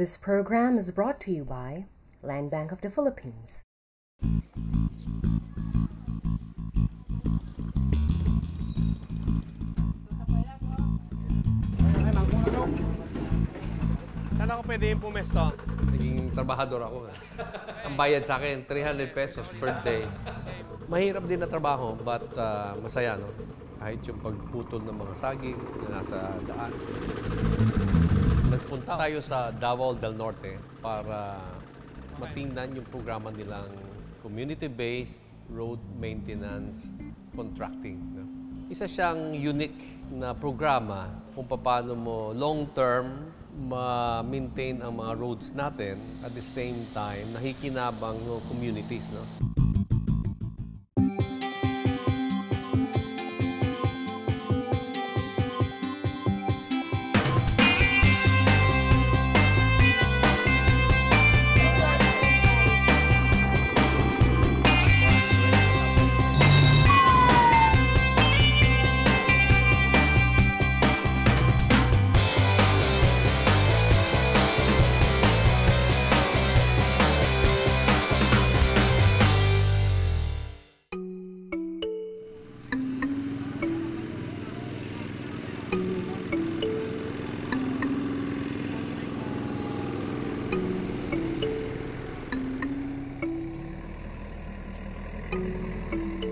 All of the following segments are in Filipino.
This program is brought to you by LANDBANK of the Philippines. Saan ako pwede yung pumesto? Naging trabahador ako. Ang bayad sa akin, 300 pesos per day. Mahirap din na trabaho, but masaya, no? Kahit yung pagputol ng mga saging na nasa daan. Nagpunta tayo sa Davao del Norte para matingnan yung programa nilang community-based road maintenance contracting. No? Isa siyang unique na programa kung paano mo long-term ma-maintain ang mga roads natin at the same time nakikinabang ng communities. No?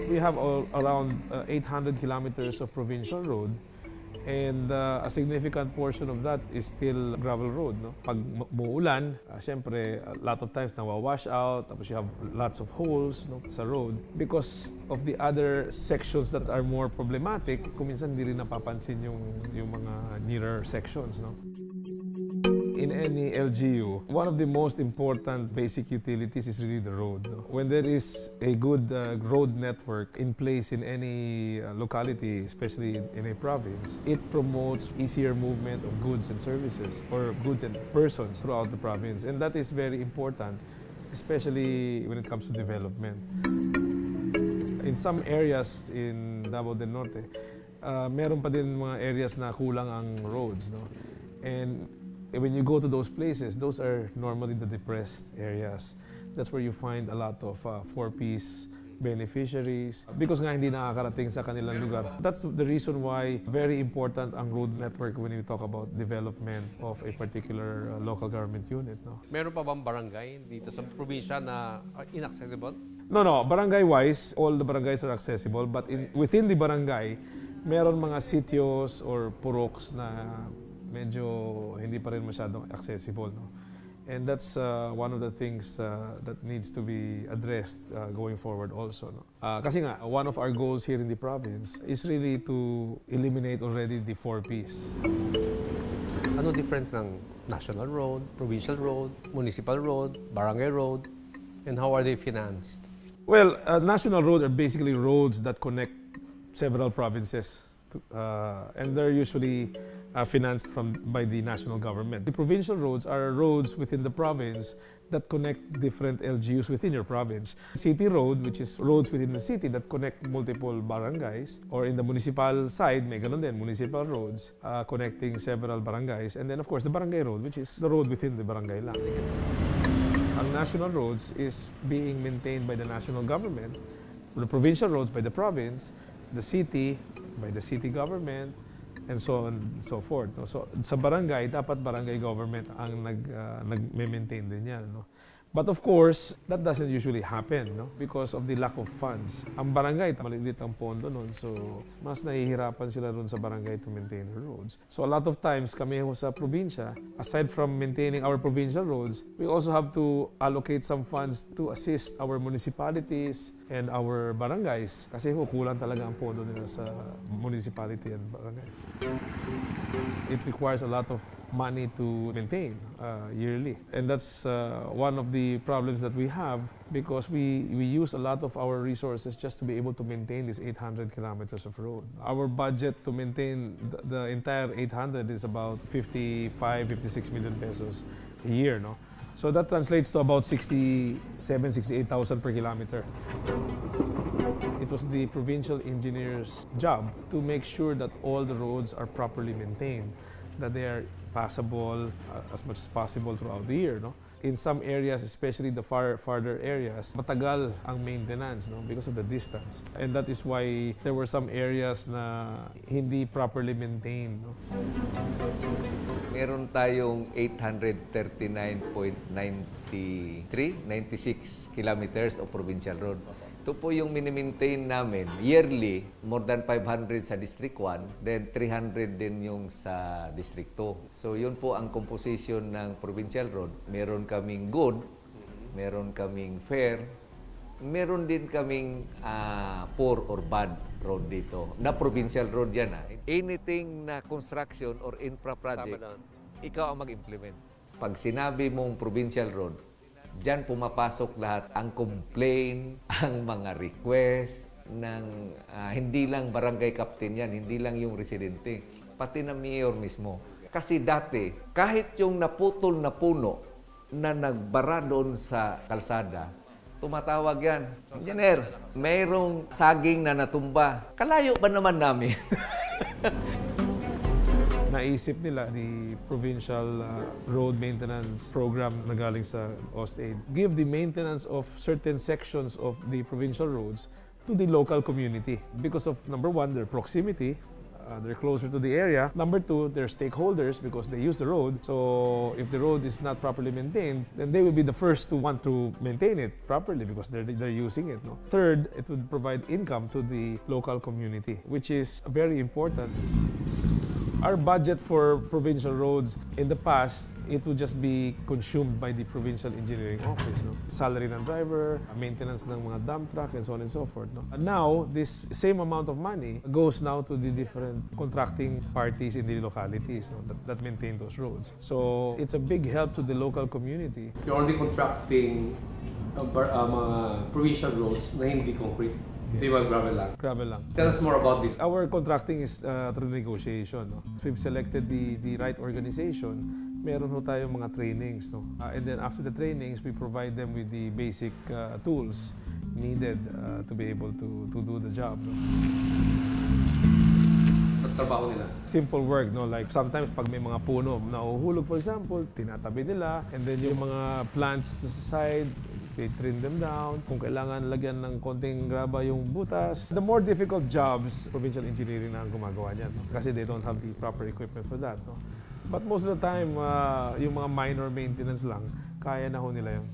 We have around 800 kilometers of provincial road, and a significant portion of that is still gravel road. No? Pag muulan, syempre, a lot of times nawawash out, tapos you have lots of holes, no, sa road. Because of the other sections that are more problematic, kuminsan hindi rin napapansin yung mga nearer sections. No? In any LGU, one of the most important basic utilities is really the road. No? When there is a good road network in place in any locality, especially in a province, it promotes easier movement of goods and services, or goods and persons throughout the province. And that is very important, especially when it comes to development. In some areas in Davao del Norte, meron pa din mga areas na kulang ang roads. No? And when you go to those places, those are normally the depressed areas. That's where you find a lot of 4-piece beneficiaries because nga hindi nakakarating sa kanilang lugar. That's the reason why very important ang road network when you talk about development of a particular local government unit. No? Meron pa bang barangay dito sa probinsya na inaccessible? No. Barangay-wise, all the barangays are accessible, but within the barangay, meron mga sitios or puroks na medyo hindi pa rin masyadong accessible. No? And that's one of the things that needs to be addressed going forward also. No? Kasi nga, one of our goals here in the province is really to eliminate already the 4Ps. Ano difference ng national road, provincial road, municipal road, barangay road, and how are they financed? Well, national road are basically roads that connect several provinces. And they're usually financed by the national government. The provincial roads are roads within the province that connect different LGUs within your province. City road, which is roads within the city that connect multiple barangays, or in the municipal side, may ganun din, municipal roads connecting several barangays. And then of course the barangay road, which is the road within the barangay lang. Ang national roads is being maintained by the national government, the provincial roads by the province, the city by the city government, and so on and so forth. No? So sa barangay, dapat barangay government ang nag-maintain din yan. No? But of course, that doesn't usually happen, no? Because of the lack of funds. Ang barangay, maliit ang pondo nun, so mas nahihirapan sila ron sa barangay to maintain the roads. So a lot of times, kami sa probinsya, aside from maintaining our provincial roads, we also have to allocate some funds to assist our municipalities and our barangays kasi kulang talaga ang pondo nila sa municipality and barangays. It requires a lot of money to maintain yearly. And that's one of the problems that we have because we use a lot of our resources just to be able to maintain these 800 kilometers of road. Our budget to maintain the entire 800 is about 56 million pesos a year. No? So that translates to about 68,000 per kilometer. It was the provincial engineer's job to make sure that all the roads are properly maintained, that they are passable as much as possible throughout the year, no? In some areas, especially the farther areas, matagal ang maintenance, no, because of the distance. And that is why there were some areas na hindi properly maintained, no? Meron tayong 96 kilometers of provincial road. Ito po yung minimaintain namin yearly, more than 500 sa District 1, then 300 din yung sa District 2. So yun po ang composition ng provincial road. Meron kaming good, meron kaming fair, meron din kaming poor or bad road dito. Na provincial road yan. Anything na construction or infra project, ikaw ang mag-implement. Pag sinabi mong provincial road, diyan pumapasok lahat ang complaint, ang mga request ng hindi lang barangay captain yan, hindi lang yung residente, pati na mayor mismo. Kasi dati, kahit yung naputol na puno na nagbara doon sa kalsada, tumatawag yan, Engineer, mayroong saging na natumba. Kalayo ba naman namin? Naisip nila the provincial road maintenance program na galing sa OSTAID. Give the maintenance of certain sections of the provincial roads to the local community because of, number one, their proximity. They're closer to the area. Number two, they're stakeholders because they use the road. So if the road is not properly maintained, then they will be the first to want to maintain it properly because they're using it. No? Third, it would provide income to the local community, which is very important. Our budget for provincial roads in the past, it would just be consumed by the provincial engineering office. No? Salary ng driver, maintenance ng mga dump truck, and so on and so forth. No? And now, this same amount of money goes now to the different contracting parties in the localities, no? that maintain those roads. So it's a big help to the local community. You're only contracting mga provincial roads na hindi concrete. Ito yung gravel lang. Gravel lang. Tell us more about this. Our contracting is through negotiation. No? We've selected the right organization. Meron ho tayong mga trainings. No? And then after the trainings, we provide them with the basic tools needed to be able to do the job. No? Trabaho nila. Simple work, no? Like sometimes pag may mga puno na uhuhulog, for example, tinatabi nila. And then yung mga plants to the side, they trim them down. Kung kailangan lagyan ng konting graba yung butas. The more difficult jobs, provincial engineering na ang gumagawa niyan. No? Kasi they don't have the proper equipment for that. No? But most of the time, yung mga minor maintenance lang, kaya na ho nila yun.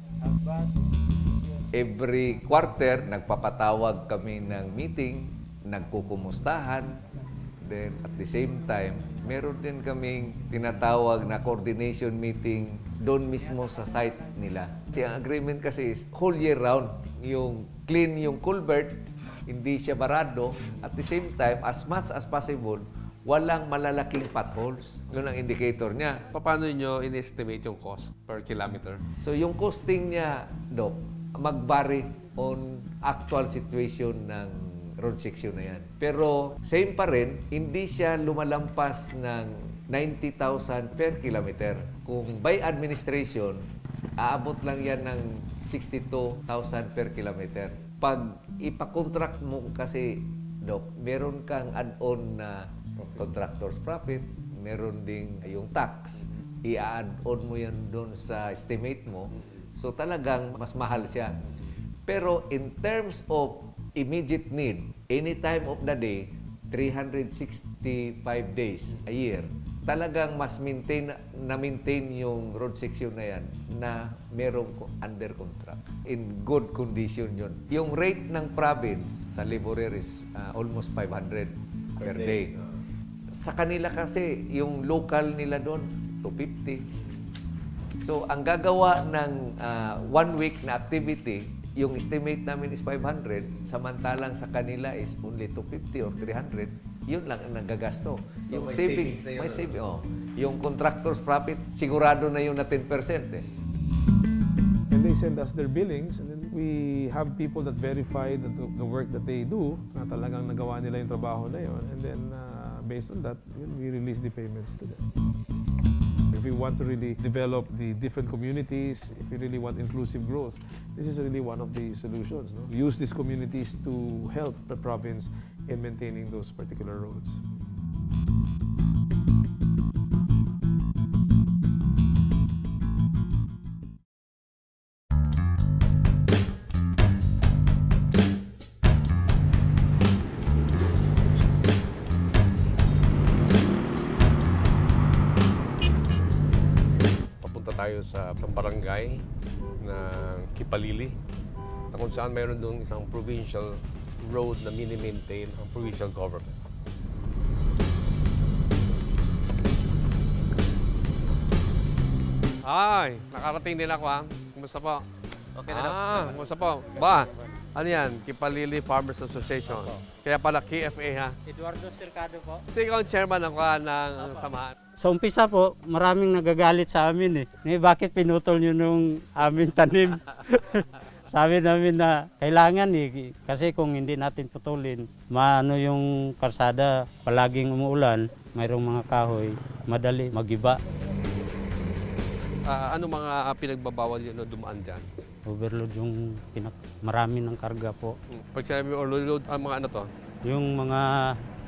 Every quarter, nagpapatawag kami ng meeting, nagkukumustahan. Then at the same time, meron din kaming tinatawag na coordination meeting doon mismo sa site nila. Kasi ang agreement kasi is whole year round. Yung clean yung culvert, hindi siya barado. At the same time, as much as possible, walang malalaking potholes. Yun ang indicator niya. Paano nyo in-estimate yung cost per kilometer? So yung costing niya, Doc, mag-vary on actual situation ng road section na yan. Pero same pa rin, hindi siya lumalampas ng 90,000 per kilometer. Kung by administration, aabot lang yan ng 62,000 per kilometer. Pag ipakontract mo kasi, Doc, meron kang add-on na contractor's profit, meron ding yung tax. I-add-on mo yan doon sa estimate mo. So talagang mas mahal siya. Pero in terms of immediate need, any time of the day, 365 days a year, talagang mas maintain yung road section na yan na merong under contract. In good condition yun. Yung rate ng province sa laborer is almost 500 per day. Sa kanila kasi, yung local nila doon, 250. So, ang gagawa ng 1 week na activity, yung estimate namin is 500, samantalang sa kanila is only 250 or 300, yun lang ang nagagasto. So yung saving, may saving. Oh. Yung contractor's profit, sigurado na yun na 10%. And they send us their billings, and then we have people that verify that the work that they do, na talagang nagawa nila yung trabaho na yun. And then, based on that, we release the payments to them. If we want to really develop the different communities, if we really want inclusive growth, this is really one of the solutions. No? We use these communities to help the province in maintaining those particular roads. tayo sa isang barangay ng Kipalili na kung saan mayroon doon isang provincial road na mini-maintain ang provincial government. Ay, nakarating din ako ha. Kumusta po? Okay na Kumusta po? Ba, ano yan? Kipalili Farmers Association. Kaya pala KFA ha. Eduardo Cercado po. So ikaw ang chairman ng samahan. Sa umpisa po, maraming nagagalit sa amin eh. Bakit pinutol nyo nung aming tanim? Sabi namin na kailangan eh. Kasi kung hindi natin putulin, maano yung karsada, palaging umuulan, mayroong mga kahoy, madali magiba. Ano mga pinagbabawal yun na dumaan dyan? Overload yung marami ng karga po. Pag sinabi overload, ang mga ano to? Yung mga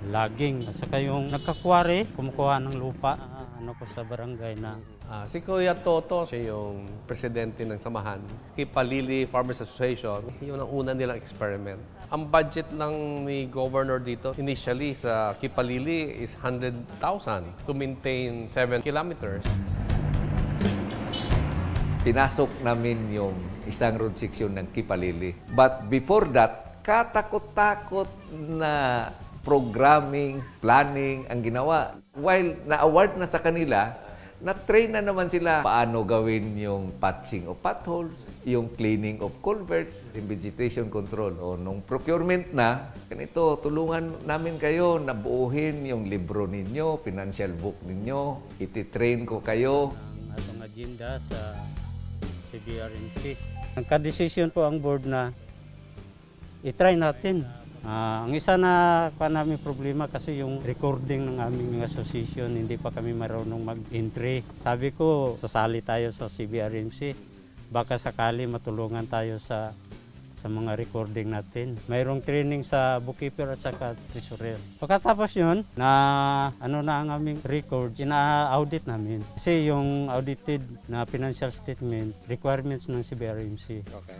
logging, at saka yung nagkakwari, kumukuha ng lupa, ano po sa barangay na. Si Kuya Toto, siya yung presidente ng samahan. Kipalili Farmers Association, yun ang una nilang experiment. Ang budget ng ni Governor dito, initially sa Kipalili is 100,000 to maintain 7 kilometers. Pinasok namin yung isang road section ng Kipalili. But before that, katakot-takot na programming, planning ang ginawa. While na-award na sa kanila, na-train na naman sila paano gawin yung patching of potholes, yung cleaning of culverts, yung vegetation control. O nung procurement na, ganito, tulungan namin kayo na buuhin yung libro ninyo, financial book ninyo, ititrain ko kayo. Ang atong agenda sa CBRMC. Nagka-decision po ang board na i-try natin. Ang isa na pa namin problema kasi yung recording ng aming association, hindi pa kami marunong mag-entry. Sabi ko, sasali tayo sa CBRMC. Baka sakali matulungan tayo sa mga recording natin. Mayroong training sa bookkeeper at saka treasurer. Pagkatapos yun, na ano na ang aming record, ina-audit namin. Kasi yung audited na financial statement, requirements ng CBRMC. Okay.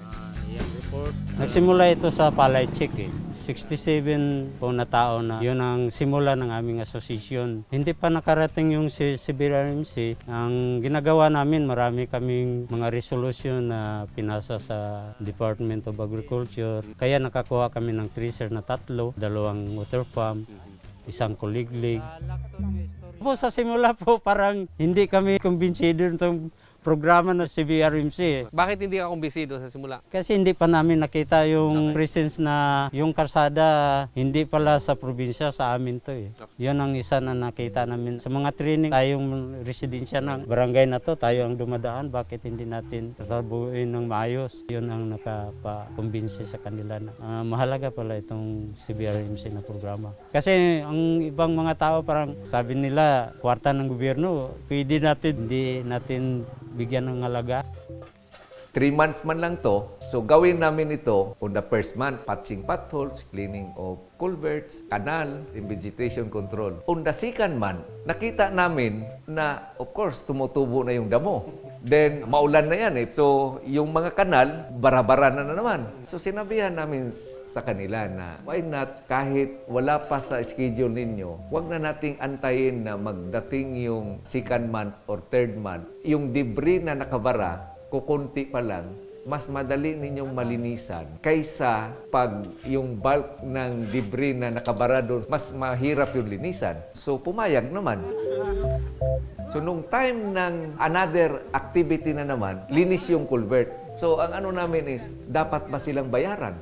Yung report. Nagsimula ito sa palay check eh. 67 po na tao na yun ang simula ng aming association. Hindi pa nakarating yung CBRMC. Ang ginagawa namin, marami kaming mga resolution na pinasa sa Department of Agriculture. Kaya nakakuha kami ng treasure na 3, 2 water pump, 1 kuliglig. Po sa simula po parang hindi kami kumbinsido nitong programa ng CBRMC. Bakit hindi ka kumbisido sa simula? Kasi hindi pa namin nakita yung presence na yung karsada hindi pala sa probinsya, sa amin to eh. Yun ang isa na nakita namin. Sa mga training, tayong residensya ng barangay na to, tayo ang dumadaan, bakit hindi natin tatabuin ng maayos? Yun ang nakapakumbinsi sa kanila na mahalaga pala itong CBRMC na programa. Kasi ang ibang mga tao parang sabi nila, kwarta ng gobyerno, pwede natin, hindi natin bigyan ng halaga. 3 months man lang to, so gawin namin ito on the first month, patching potholes, cleaning of culverts, canal, and vegetation control. On the second month, nakita namin na, of course, tumutubo na yung damo. Then, maulan na yan eh. So, yung mga kanal, bara-bara na naman. So, sinabihan namin sa kanila na, why not, kahit wala pa sa schedule ninyo, huwag na nating antayin na magdating yung second month or third month. Yung debris na nakabara, kukunti pa lang, mas madali ninyong malinisan kaysa pag yung bulk ng debris na nakabara doon, mas mahirap yung linisan. So, pumayag naman. So, nung time ng another activity na naman, linis yung culvert. So, ang ano namin is, dapat ba silang bayaran?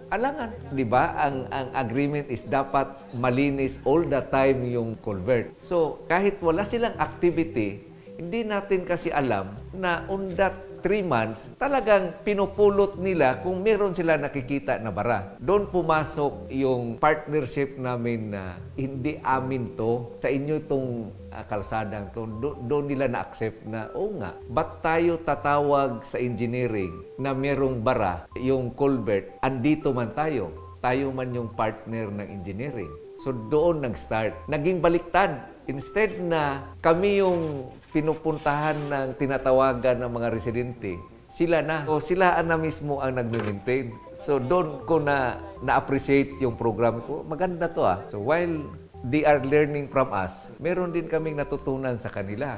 Alangan. Di ba? Ang agreement is dapat malinis all the time yung culvert. So, kahit wala silang activity, hindi natin kasi alam na on that 3 months, talagang pinupulot nila kung meron sila nakikita na bara. Doon pumasok yung partnership namin na hindi amin to, sa inyo itong kalsadang to. Doon nila na-accept na, oo nga, ba't tayo tatawag sa engineering na merong bara, yung culvert, andito man tayo. Tayo man yung partner ng engineering. So doon nag-start. Naging baliktad. Instead na kami yung pinupuntahan ng tinatawagan ng mga residente, sila na. O sila na mismo ang nag-maintain. So doon ko na-appreciate yung program ko. Maganda to ah. So while they are learning from us, meron din kaming natutunan sa kanila.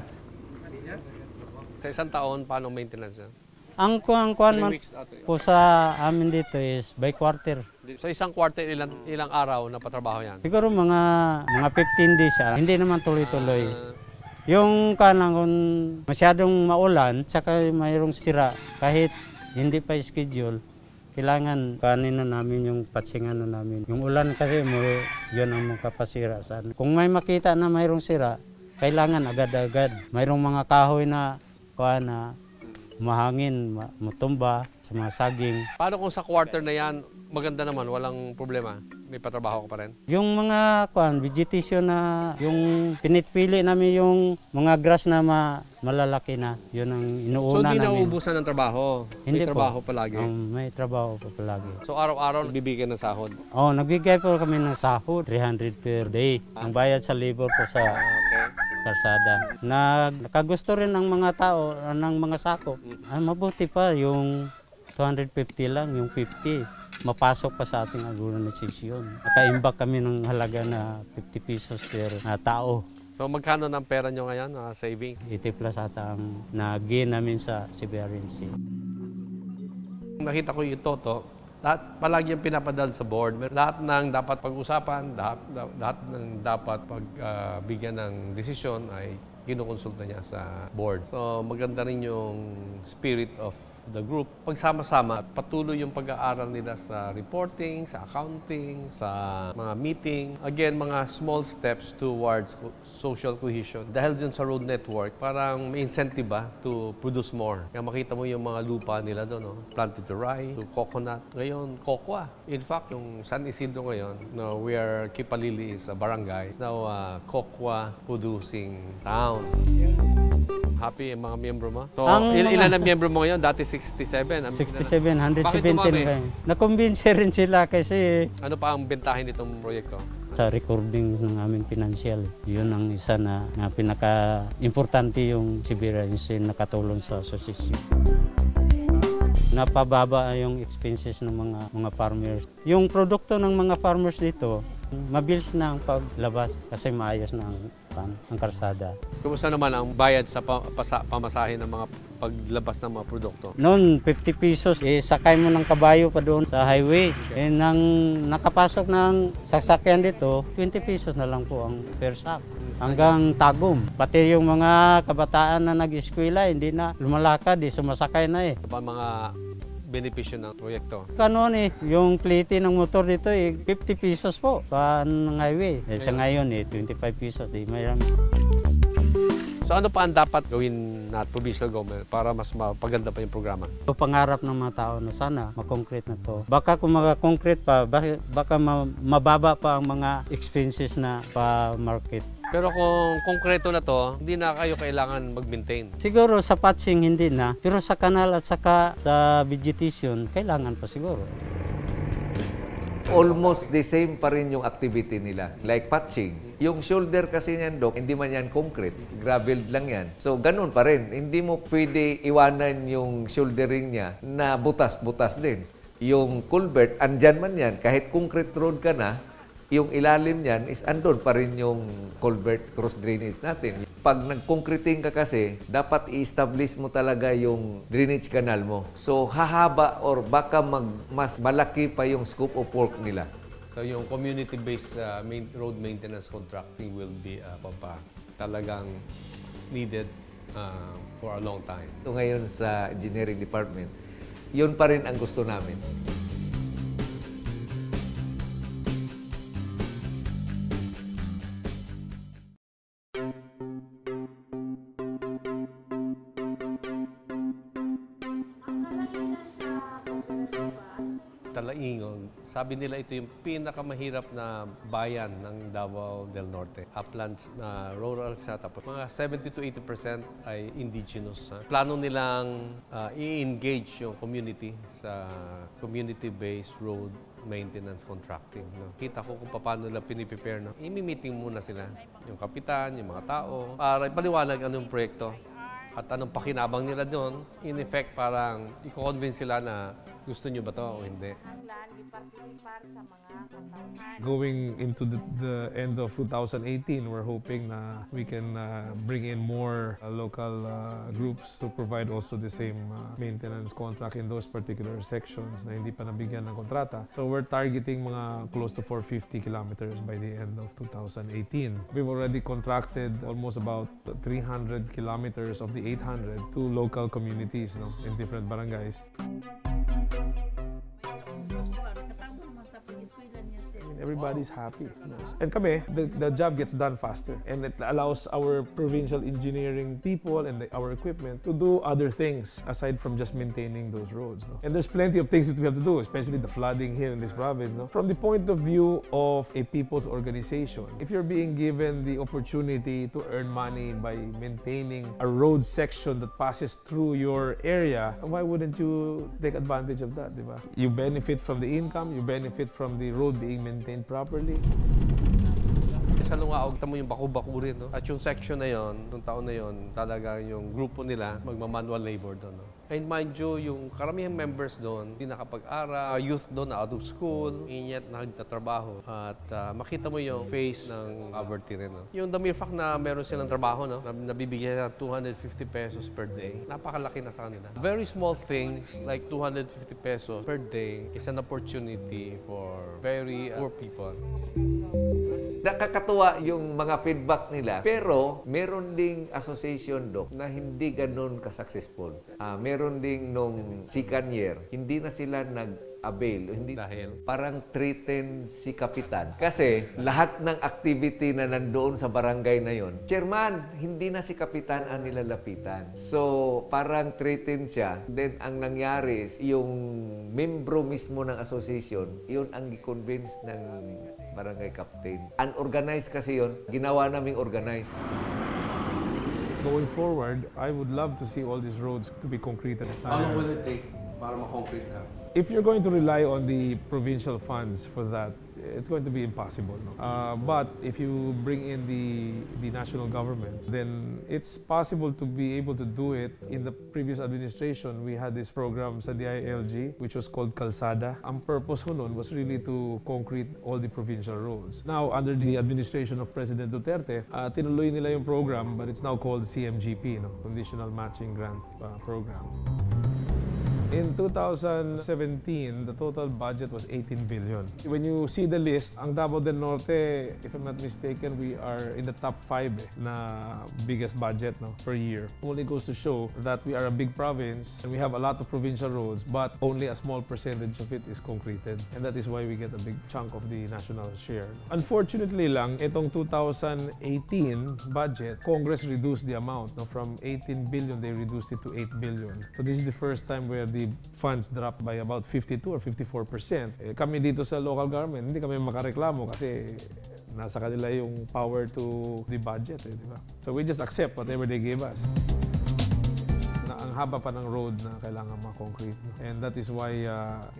Sa isang taon, paano maintenance niya? Ang kuan man weeks ate. po sa amin dito is by quarter. Sa isang quarter, ilang araw na patrabaho yan? Siguro mga 15 days siya. Hindi naman tuloy-tuloy. Ah, Yung kanang kung masyadong maulan, saka mayroong sira, kahit hindi pa schedule, kailangan kanin na namin yung patsingan na namin. Yung ulan kasi yun ang makapasira saan. Kung may makita na mayroong sira, kailangan agad-agad. Mayroong mga kahoy na na mahangin, matumba, sa mga saging. paano kung sa quarter na yan, maganda naman, walang problema? May patrabaho ka pa rin? Yung mga vegetation na yung pinipili namin yung mga grass na malalaki na, yun ang So, inuuna hindi namin. nauubusan ng trabaho? Hindi May trabaho palagi? May trabaho pa palagi. So, araw-araw nagbibigyan ng sahod? Oh, nagbigay po kami ng sahod, 300 per day. Ang bayad sa labor po sa Okay. kalsada. Nakagusto rin ng mga tao, ng mga sako. Mabuti pa yung 250 lang, yung 50. Mapasok pa sa ating organization. Nakaimbak kami ng halaga na 50 pesos per tao. So, magkano ng pera nyo ngayon, saving? 80 plus ata ang na-gain namin sa CBRMC. Nakita ko yung toto, lahat palagi yung pinapadal sa board. Lahat ng dapat pag-usapan, lahat ng dapat pagbigyan ng desisyon ay kinukonsulta niya sa board. So maganda rin yung spirit of the group. Pagsama-sama, patuloy yung pag-aaral nila sa reporting, sa accounting, sa mga meeting. Again, mga small steps towards social cohesion. Dahil dun sa road network, parang may incentive to produce more. Kaya makita mo yung mga lupa nila doon, no? Planted to rye, to coconut. Ngayon, cocoa. In fact, yung San Isidro ngayon, no, where Kipalili is a barangay, is now a cocoa producing town. Happy ang mga miyembro mo? So, ilan ang miyembro mo ngayon? Dati 67. 67, Bakit 117 dumami? kayo. Nakumbinse rin sila kasi Ano pa ang bentahin nitong proyekto? sa recordings ng aming financial. Yun ang isa na pinaka-importante yung CBRNC nakatulong sa association. Napababa yung expenses ng mga farmers. Yung produkto ng mga farmers dito, mabilis na ang paglabas kasi maayos na ang karsada. Kumusta naman ang bayad sa pamasahe ng mga paglabas ng mga produkto? Noon, 50 pesos, sakay mo ng kabayo pa doon sa highway. Nang nakapasok ng sasakyan dito, 20 pesos na lang po ang per sack. Hanggang Tagum. Pati yung mga kabataan na nag-eskwela, hindi na lumalakad, sumasakay na Ano pa ang mga benepisyo ng proyekto? Kanon yung plate ng motor dito 50 pesos po ng highway. Sa ngayon 25 pesos. Mayroon. So ano pa ang dapat gawin na provincial government para mas mapaganda pa yung programa? So, pangarap ng mga tao na sana makoncrete na to. Baka kung maka-concrete pa, baka mababa pa ang mga expenses na pa-market. Pero kung konkreto na to, hindi na kayo kailangan mag-maintain. Siguro sa patching hindi na, pero sa kanal at saka sa vegetation, kailangan pa siguro. Almost the same pa rin yung activity nila. Like patching. Yung shoulder kasi niyan, Dok, hindi man yan concrete. Gravel lang yan. So, ganun pa rin. Hindi mo pwede iwanan yung shouldering niya na butas-butas din. Yung culvert, andyan man yan. Kahit concrete road ka na, yung ilalim niyan is andun pa rin yung culvert cross drainage natin. Pag nag-concreting ka kasi, dapat i-establish mo talaga yung drainage canal mo. So, hahaba or baka mas malaki pa yung scope of work nila. So yung community-based road maintenance contracting will be talagang needed for a long time. So, ngayon sa engineering department, yun pa rin ang gusto namin. Talaingon, sabi nila ito yung pinakamahirap na bayan ng Davao del Norte. Upland na rural siya, tapos mga 70 to 80% ay indigenous. Plano nilang i-engage yung community sa community-based road maintenance contracting. No? Kita ko kung paano nila piniprepare. No? I-meeting muna sila, yung kapitan, yung mga tao, para ipaliwanag anong proyekto. At anong pakinabang nila doon, in effect parang i-convince sila na gusto nyo ba to o hindi. Ang LAN ipartisipar sa mga katauhan. Going into the end of 2018, we're hoping na we can bring in more local groups to provide also the same maintenance contract in those particular sections na hindi pa nabigyan ng kontrata. So we're targeting mga close to 450 kilometers by the end of 2018. We've already contracted almost about 300 kilometers of the 800 to local communities, no, in different barangays. Everybody's happy. And kami, the job gets done faster. And it allows our provincial engineering people and our equipment to do other things aside from just maintaining those roads. No? And there's plenty of things that we have to do, especially the flooding here in this province. No? From the point of view of a people's organization, if you're being given the opportunity to earn money by maintaining a road section that passes through your area, why wouldn't you take advantage of that, di ba? You benefit from the income, you benefit from the road being maintained properly. Sa Lungaog, tamo yung baku-baku rin, no? At yung section na yon, nung taon na yon, talaga yung grupo nila magma-manual labor doon, no? And mind you, yung karamihang members doon, hindi nakapag-aral, youth doon na out of school, inyet na nagtatrabaho. At makita mo yung face ng poverty rin, no? Yung the mere fact na meron silang trabaho, no? Nabibigyan ng 250 pesos per day, napakalaki na sa kanila. Very small things like 250 pesos per day is an opportunity for very poor people. Nakakatuwa yung mga feedback nila. Pero, meron ding association, Doc, na hindi ganun ka-successful. Meron ding nung second year, hindi na sila nag-avail. Hindi, Dahil? parang threaten si Kapitan. Kasi, lahat ng activity na nandoon sa barangay na yon, Chairman, hindi na si Kapitan ang nilalapitan. So, parang threaten siya. Then, ang nangyari is, yung membro mismo ng association, yun ang i-convince ng barangay captain. Unorganized kasi yon, ginawa naming organized. Going forward, I would love to see all these roads to be concreted. How long will it take para ma-concrete ka? If you're going to rely on the provincial funds for that, it's going to be impossible. No? But if you bring in the national government, then it's possible to be able to do it. In the previous administration, we had this program sa DILG, which was called Kalsada. Ang purpose ko nun was really to concrete all the provincial roads. Now, under the administration of President Duterte, tinuloy nila yung program, but it's now called CMGP, no? Conditional Matching Grant Program. In 2017, the total budget was 18 billion. When you see the list, ang Davao del Norte, if I'm not mistaken, we are in the top 5 na biggest budget, no, per year. Only goes to show that we are a big province and we have a lot of provincial roads, but only a small percentage of it is concreted. And that is why we get a big chunk of the national share. Unfortunately lang, itong 2018 budget, Congress reduced the amount. No, from 18 billion, they reduced it to 8 billion. So this is the first time where the funds dropped by about 52 or 54%. Kami dito sa local government, hindi kami makareklamo kasi nasa kanila yung power to the budget, di ba? So we just accept whatever they give us. Ang haba pa ng road na kailangan ma-concrete. And that is why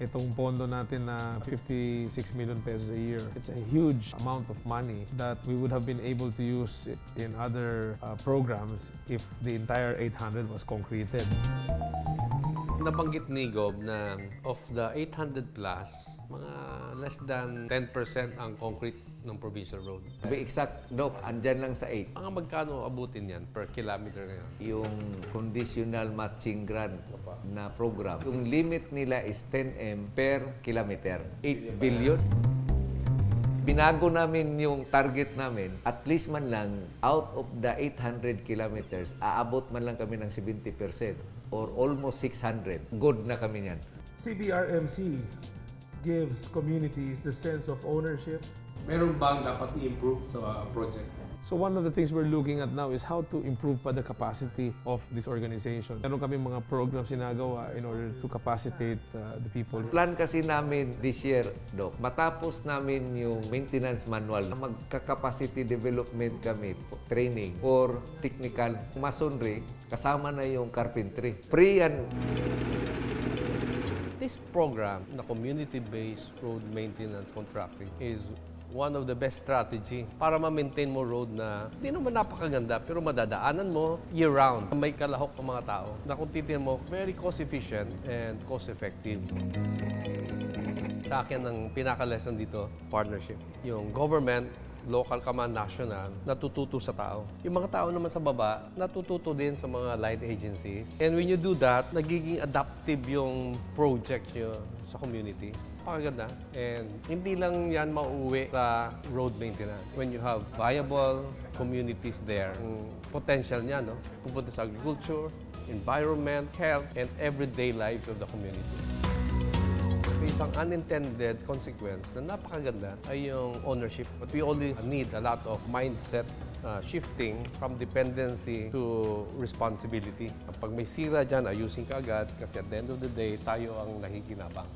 itong pondo natin na 56 million pesos a year, it's a huge amount of money that we would have been able to use it in other programs if the entire 800 was concreted. Nabanggit ni Gob na of the 800 plus, mga less than 10% ang concrete ng provincial road. To be exact, Doc, andyan lang sa 8. Mga magkano abutin yan per kilometer na yan? Yung conditional matching grant na program, yung limit nila is 10M per kilometer. 8 billion. Binago namin yung target namin, at least man lang, out of the 800 kilometers, aabot man lang kami ng 70% or almost 600. Good na kami niyan. CBRMC gives communities the sense of ownership. Meron bang dapat i-improve sa project? So one of the things we're looking at now is how to improve pa the capacity of this organization. Meron kami mga programs sinagawa in order to capacitate the people. Plan kasi namin this year, Doc, matapos namin yung maintenance manual, magka-capacity development kami, training for technical masonry, kasama na yung carpentry. Free yan. This program na community-based road maintenance contracting is one of the best strategy para ma-maintain mo road na hindi naman napakaganda pero madadaanan mo year-round. May kalahok ng mga tao na kung titignan mo, very cost-efficient and cost-effective. Sa akin, ang pinaka-lesson dito, partnership. Yung government, local ka man, national, natututo sa tao. Yung mga tao naman sa baba, natututo din sa mga line agencies. And when you do that, nagiging adaptive yung project nyo sa community. Pakaganda. And hindi lang yan mauuwi sa road maintenance. When you have viable communities there, ang potential niya, no? Pupunta sa agriculture, environment, health, and everyday life of the community. Isang unintended consequence na napakaganda ay yung ownership. But we only need a lot of mindset shifting from dependency to responsibility. Pag may sira dyan, ayusin ka agad kasi at the end of the day, tayo ang nakikinabang.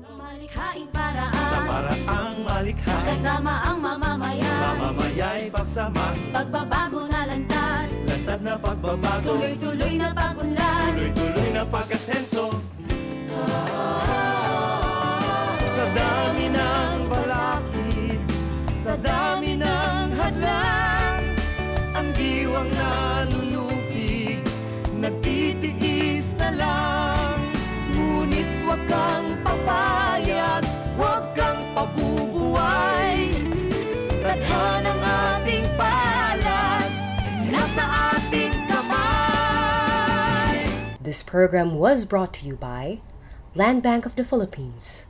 Malikhaing paraan Sa paraang malikhain kasama ang mamamayan. Mamamaya'y pagsamahin Pagbabago na lantad, Lantad na pagbabago tuloy-tuloy na pagunlad. Tuloy-tuloy na pag-asenso Sa dami ng balakid Sa dami ng hadlang Ang diwang nanunupig Nagtitiis na lang Ngunit huwag kang papayag Huwag kang pabubuhay Tadhanang ating palad Nasa ating kamay This program was brought to you by LANDBANK of the Philippines.